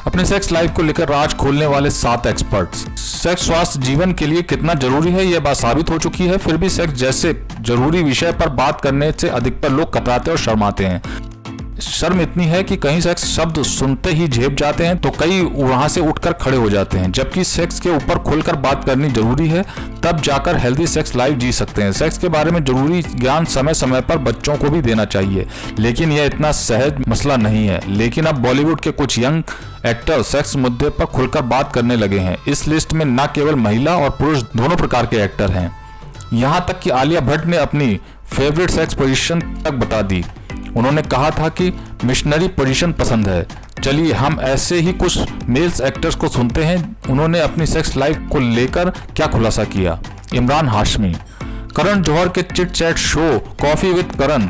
अपने sex life को लेकर राज खोलने वाले 7 एक्सपर्ट्स। सेक्स स्वास्थ्य जीवन के लिए कितना जरूरी है यह बात साबित हो चुकी है, फिर भी सेक्स जैसे जरूरी विषय पर बात करने से अधिकतर लोग कतराते और शर्माते हैं। शर्म इतनी है कि कहीं सेक्स शब्द सुनते ही झेप जाते हैं तो कई वहां से उठकर खड़े हो जाते हैं। जबकि सेक्स के ऊपर खुलकर बात करनी जरूरी है, तब जाकर हेल्दी सेक्स लाइफ जी सकते हैं। सेक्स के बारे में जरूरी ज्ञान समय समय पर बच्चों को भी देना चाहिए, लेकिन यह इतना सहज मसला नहीं है। लेकिन अब बॉलीवुड के कुछ यंग एक्टर सेक्स मुद्दे पर खुलकर बात करने लगे हैं। इस लिस्ट में न केवल महिला और पुरुष दोनों प्रकार के एक्टर हैं, यहाँ तक कि आलिया भट्ट ने अपनी फेवरेट सेक्स पोजीशन तक बता दी। उन्होंने कहा था कि मिशनरी पोजीशन पसंद है। चलिए हम ऐसे ही कुछ मेल्स एक्टर्स को सुनते हैं, उन्होंने अपनी सेक्स लाइफ को लेकर क्या खुलासा किया। इमरान हाशमी। करण जौहर के chit chat show coffee with Karan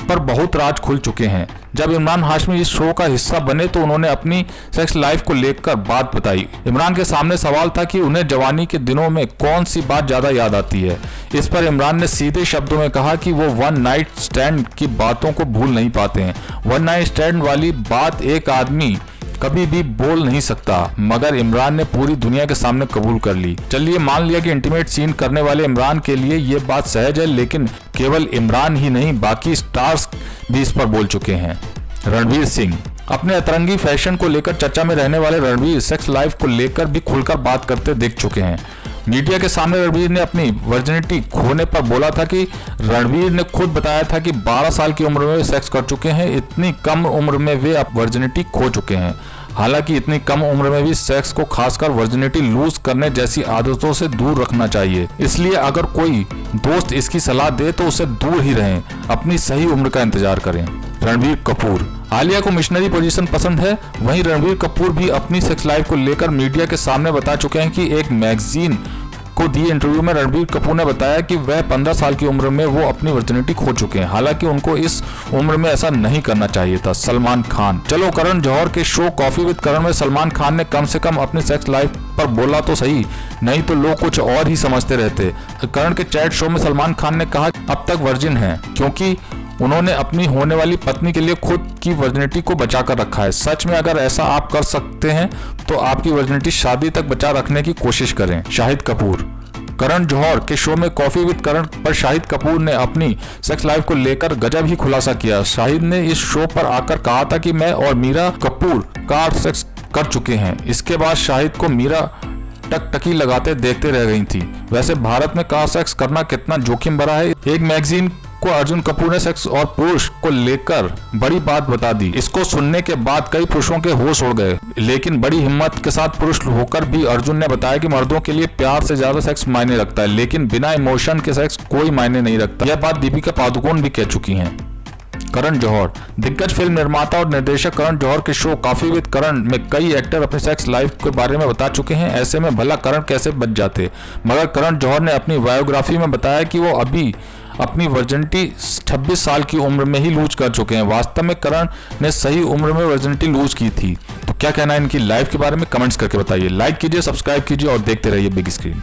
पर बहुत राज खुल चुके हैं। जब इमरान हाशमी इस शो का हिस्सा बने तो उन्होंने अपनी सेक्स लाइफ को लेकर बात बताई। इमरान के सामने सवाल था कि उन्हें जवानी के दिनों में कौन सी बात ज्यादा याद आती है। इस पर इमरान ने सीधे शब्दों में कहा कि वो वन नाइट स्टैंड की बातों को भूल नहीं पाते हैं। वन नाइट स्टैंड वाली बात एक आदमी कभी भी बोल नहीं सकता, मगर इमरान ने पूरी दुनिया के सामने कबूल कर ली। चलिए मान लिया कि इंटीमेट सीन करने वाले इमरान के लिए ये बात सहज है, लेकिन केवल इमरान ही नहीं बाकी स्टार्स भी इस पर बोल चुके हैं। रणवीर सिंह। अपने अतरंगी फैशन को लेकर चर्चा में रहने वाले रणवीर सेक्स लाइफ को लेकर भी खुलकर बात करते दिख चुके हैं। मीडिया के सामने रणवीर ने अपनी वर्जिनिटी खोने पर बोला था कि रणवीर ने खुद बताया था कि 12 साल की उम्र में वे सेक्स कर चुके हैं। इतनी कम उम्र में वे अब वर्जिनिटी खो चुके हैं। हालांकि इतनी कम उम्र में भी सेक्स को खासकर वर्जिनिटी लूज करने जैसी आदतों से दूर रखना चाहिए। इसलिए अगर कोई दोस्त इसकी सलाह दे तो उसे दूर ही रहें, अपनी सही उम्र का इंतजार करें। रणबीर कपूर। आलिया को मिशनरी पोजीशन पसंद है, वहीं रणबीर कपूर भी अपनी सेक्स लाइफ को लेकर मीडिया के सामने बता चुके हैं कि एक मैगजीन को दिए इंटरव्यू में रणबीर कपूर ने बताया कि वह 15 साल की उम्र में वो अपनी वर्जिनिटी खो चुके हैं। हालांकि उनको इस उम्र में ऐसा नहीं करना चाहिए था। सलमान खान। चलो करण जौहर के शो कॉफी विद करण में सलमान खान ने कम से कम अपनी सेक्स लाइफ पर बोला तो सही, नहीं तो लोग कुछ और ही समझते रहते। करण के चैट शो में सलमान खान ने कहा अब तक वर्जिन है क्योंकि उन्होंने अपनी होने वाली पत्नी के लिए खुद की वर्जिनिटी को बचा कर रखा है। सच में अगर ऐसा आप कर सकते हैं तो आपकी वर्जिनिटी शादी तक बचा रखने की कोशिश करें। शाहिद कपूर। करण जौहर के शो में कॉफी विद करण पर शाहिद कपूर ने अपनी सेक्स लाइफ को लेकर गजब ही खुलासा किया। शाहिद ने इस शो पर आकर कहा था कि मैं और मीरा कपूर कार सेक्स कर चुके हैं। इसके बाद शाहिद को मीरा टकटकी लगाते देखते रह गई थी। वैसे भारत में कार सेक्स करना कितना जोखिम भरा है। एक मैगजीन को अर्जुन कपूर ने सेक्स और पुरुष को लेकर बड़ी बात बता दी। इसको सुनने के बाद कई पुरुषों के होश उड़ गए, लेकिन बड़ी हिम्मत के साथ पुरुष होकर भी अर्जुन ने बताया कि मर्दों के लिए प्यार से ज्यादा सेक्स मायने रखता है, लेकिन बिना इमोशन के सेक्स कोई मायने नहीं रखता। यह बात दीपिका पादुकोण भी कह चुकी हैं। करण जौहर। दिग्गज फिल्म निर्माता और निर्देशक करण जौहर के शो कॉफी विद करण में कई एक्टर अपनी सेक्स लाइफ के बारे में बता चुके हैं। ऐसे में भला करण कैसे बच जाते, मगर करण जौहर ने अपनी बायोग्राफी में बताया कि वो अभी अपनी वर्जिनिटी 26 साल की उम्र में ही लूज कर चुके हैं। वास्तव में करण ने सही उम्र में वर्जिनिटी लूज की थी। तो क्या कहना है इनकी लाइफ के बारे में कमेंट्स करके बताइए। लाइक कीजिए, सब्सक्राइब कीजिए और देखते रहिए बिग स्क्रीन।